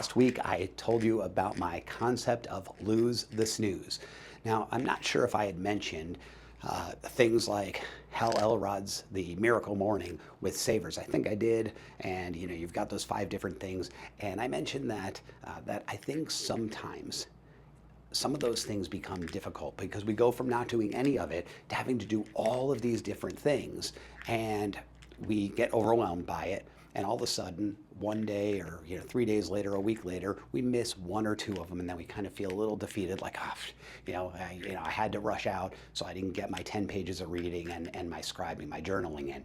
last week I told you about my concept of lose the snooze. Now, I'm not sure if I had mentioned things like Hal Elrod's The Miracle Morning with Savers. I think I did, and you've got those 5 different things, and I mentioned that I think sometimes some of those things become difficult because we go from not doing any of it to having to do all of these different things, and we get overwhelmed by it. And all of a sudden, one day or 3 days later, a week later, we miss 1 or 2 of them, and then we kind of feel a little defeated, like, I had to rush out, so I didn't get my 10 pages of reading and my scribing, my journaling in.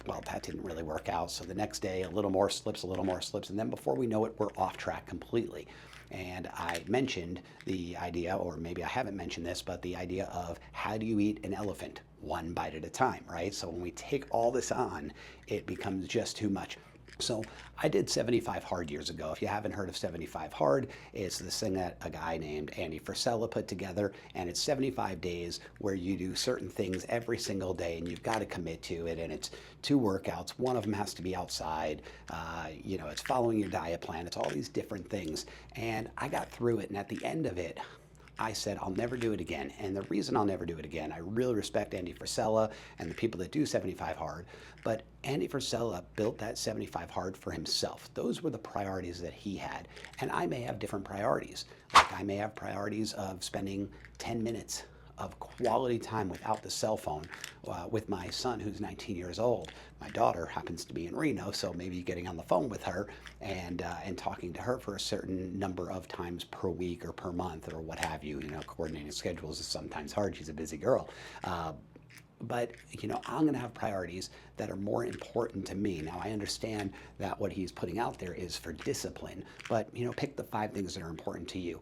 Well, that didn't really work out. So the next day, a little more slips, and then before we know it, we're off track completely. And I mentioned the idea, or maybe I haven't mentioned this, but the idea of how do you eat an elephant? One bite at a time, right? So when we take all this on, it becomes just too much. So I did 75 Hard years ago. If you haven't heard of 75 Hard, it's this thing that a guy named Andy Frisella put together, and it's 75 days where you do certain things every single day, and you've got to commit to it, and it's 2 workouts. One of them has to be outside. It's following your diet plan. It's all these different things, and I got through it, and at the end of it, I said, I'll never do it again. And the reason I'll never do it again, I really respect Andy Frisella and the people that do 75 Hard, but Andy Frisella built that 75 Hard for himself. Those were the priorities that he had. And I may have different priorities. Like I may have priorities of spending 10 minutes of quality time without the cell phone with my son, who's 19 years old. My daughter happens to be in Reno, so maybe getting on the phone with her and talking to her for a certain number of times per week or per month or what have you. Coordinating schedules is sometimes hard. She's a busy girl. But I'm going to have priorities that are more important to me. Now, I understand that what he's putting out there is for discipline, but pick the 5 things that are important to you.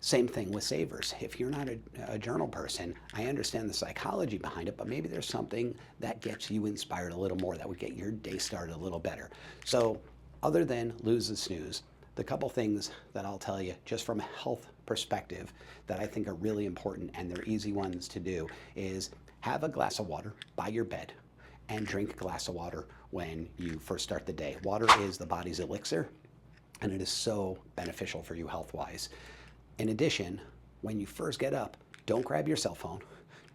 Same thing with Savers. If you're not a journal person, I understand the psychology behind it, but maybe there's something that gets you inspired a little more, that would get your day started a little better. So other than lose the snooze, the couple things that I'll tell you just from a health perspective that I think are really important and they're easy ones to do is have a glass of water by your bed and drink a glass of water when you first start the day. Water is the body's elixir, and it is so beneficial for you health-wise. In addition, when you first get up, don't grab your cell phone.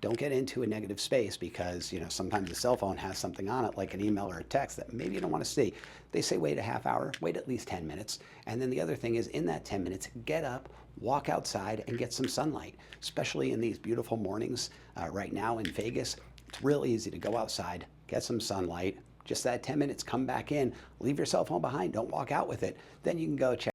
Don't get into a negative space because, sometimes the cell phone has something on it like an email or a text that maybe you don't want to see. They say wait a half hour, wait at least 10 minutes. And then the other thing is in that 10 minutes, get up, walk outside and get some sunlight, especially in these beautiful mornings right now in Vegas. It's real easy to go outside, get some sunlight, just that 10 minutes, come back in, leave your cell phone behind, don't walk out with it. Then you can go check